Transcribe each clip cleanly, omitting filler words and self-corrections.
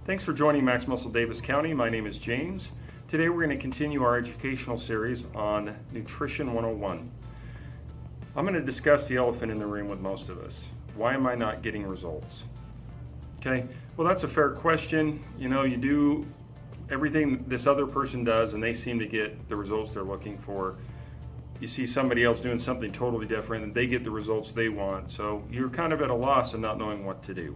Thanks for joining Max Muscle Davis County. My name is James. Today we're going to continue our educational series on Nutrition 101. I'm going to discuss the elephant in the room with most of us. Why am I not getting results? Okay, well that's a fair question. You know, you do everything this other person does and they seem to get the results they're looking for. You see somebody else doing something totally different and they get the results they want. So you're kind of at a loss and not knowing what to do.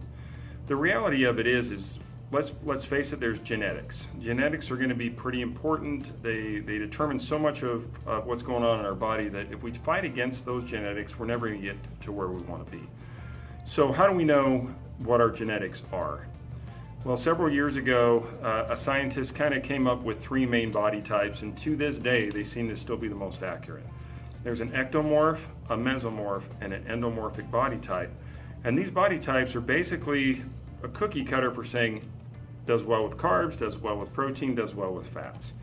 The reality of it is let's face it, there's genetics. Genetics are going to be pretty important. They determine so much of what's going on in our body that if we fight against those genetics, we're never going to get to where we want to be. So how do we know what our genetics are? Well, several years ago, a scientist kind of came up with three main body types, and to this day, they seem to still be the most accurate. There's an ectomorph, a mesomorph, and an endomorphic body type. And these body types are basically a cookie cutter for saying does well with carbs, does well with protein, does well with fats.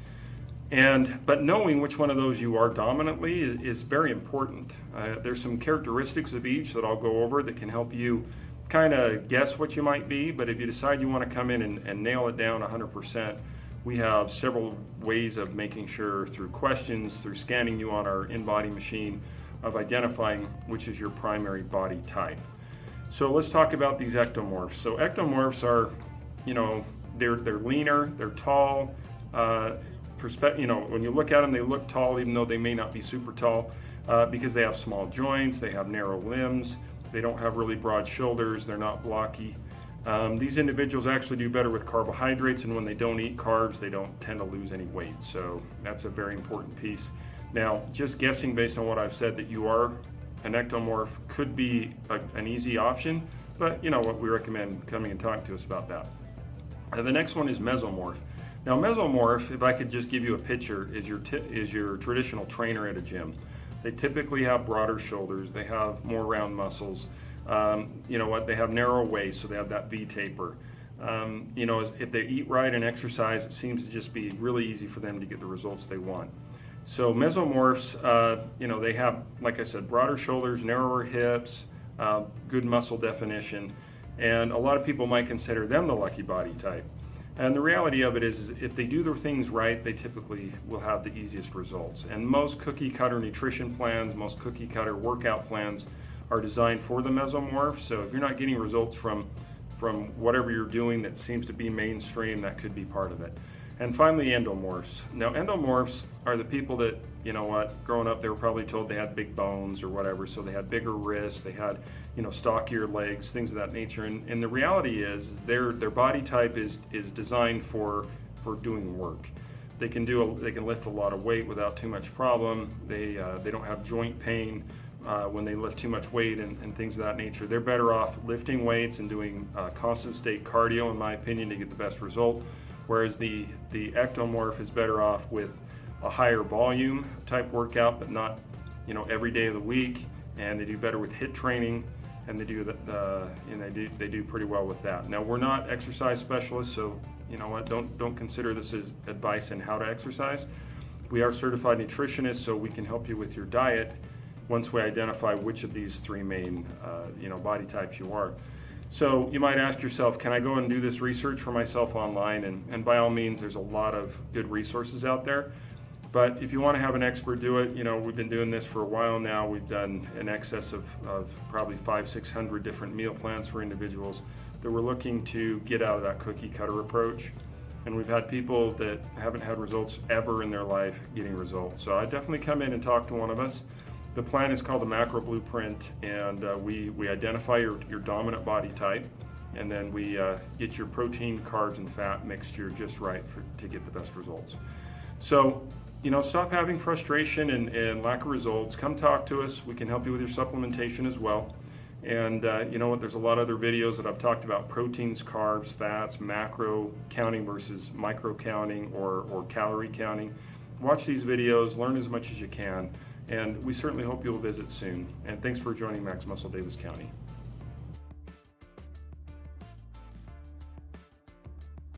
But knowing which one of those you are dominantly is very important. There's some characteristics of each that I'll go over that can help you kind of guess what you might be, but if you decide you want to come in and nail it down 100%, we have several ways of making sure through questions, through scanning you on our InBody machine, of identifying which is your primary body type. So let's talk about these ectomorphs. So ectomorphs are, you know, they're leaner, they're tall. You know, when you look at them, they look tall, even though they may not be super tall, because they have small joints, they have narrow limbs, they don't have really broad shoulders, they're not blocky. These individuals actually do better with carbohydrates, and when they don't eat carbs, they don't tend to lose any weight. So that's a very important piece. Now, just guessing based on what I've said that you are an ectomorph could be an easy option, but you know what, we recommend coming and talking to us about that. The next one is mesomorph. Now mesomorph, if I could just give you a picture, is your traditional trainer at a gym. They typically have broader shoulders, they have more round muscles, you know what, they have narrow waist, so they have that V taper. You know, if they eat right and exercise, it seems to just be really easy for them to get the results they want. So mesomorphs, you know, they have, like I said, broader shoulders, narrower hips, good muscle definition, and a lot of people might consider them the lucky body type. And the reality of it is if they do their things right, they typically will have the easiest results. And most cookie cutter nutrition plans, most cookie cutter workout plans are designed for the mesomorph. So if you're not getting results from whatever you're doing that seems to be mainstream, that could be part of it. And finally, endomorphs. Now, endomorphs are the people that, you know what, growing up they were probably told they had big bones or whatever, so they had bigger wrists, they had, you know, stockier legs, things of that nature. And the reality is their body type is designed for doing work. They can lift a lot of weight without too much problem. They don't have joint pain when they lift too much weight and things of that nature. They're better off lifting weights and doing constant state cardio, in my opinion, to get the best result. Whereas the ectomorph is better off with a higher volume type workout, but not, you know, every day of the week. And they do better with HIIT training, and they do pretty well with that. Now, we're not exercise specialists, so you know what, don't consider this as advice on how to exercise. We are certified nutritionists, so we can help you with your diet once we identify which of these three main you know, body types you are. So you might ask yourself, can I go and do this research for myself online? And by all means, there's a lot of good resources out there. But if you want to have an expert do it, you know, we've been doing this for a while now. We've done in excess of probably 500-600 different meal plans for individuals that we're looking to get out of that cookie cutter approach. And we've had people that haven't had results ever in their life getting results. So I definitely come in and talk to one of us. The plan is called the Macro Blueprint, and we identify your dominant body type, and then we get your protein, carbs, and fat mixture just right to get the best results. So, you know, stop having frustration and lack of results. Come talk to us. We can help you with your supplementation as well. And you know what, there's a lot of other videos that I've talked about proteins, carbs, fats, macro counting versus micro counting or calorie counting. Watch these videos, learn as much as you can. And we certainly hope you'll visit soon. And thanks for joining Max Muscle Davis County.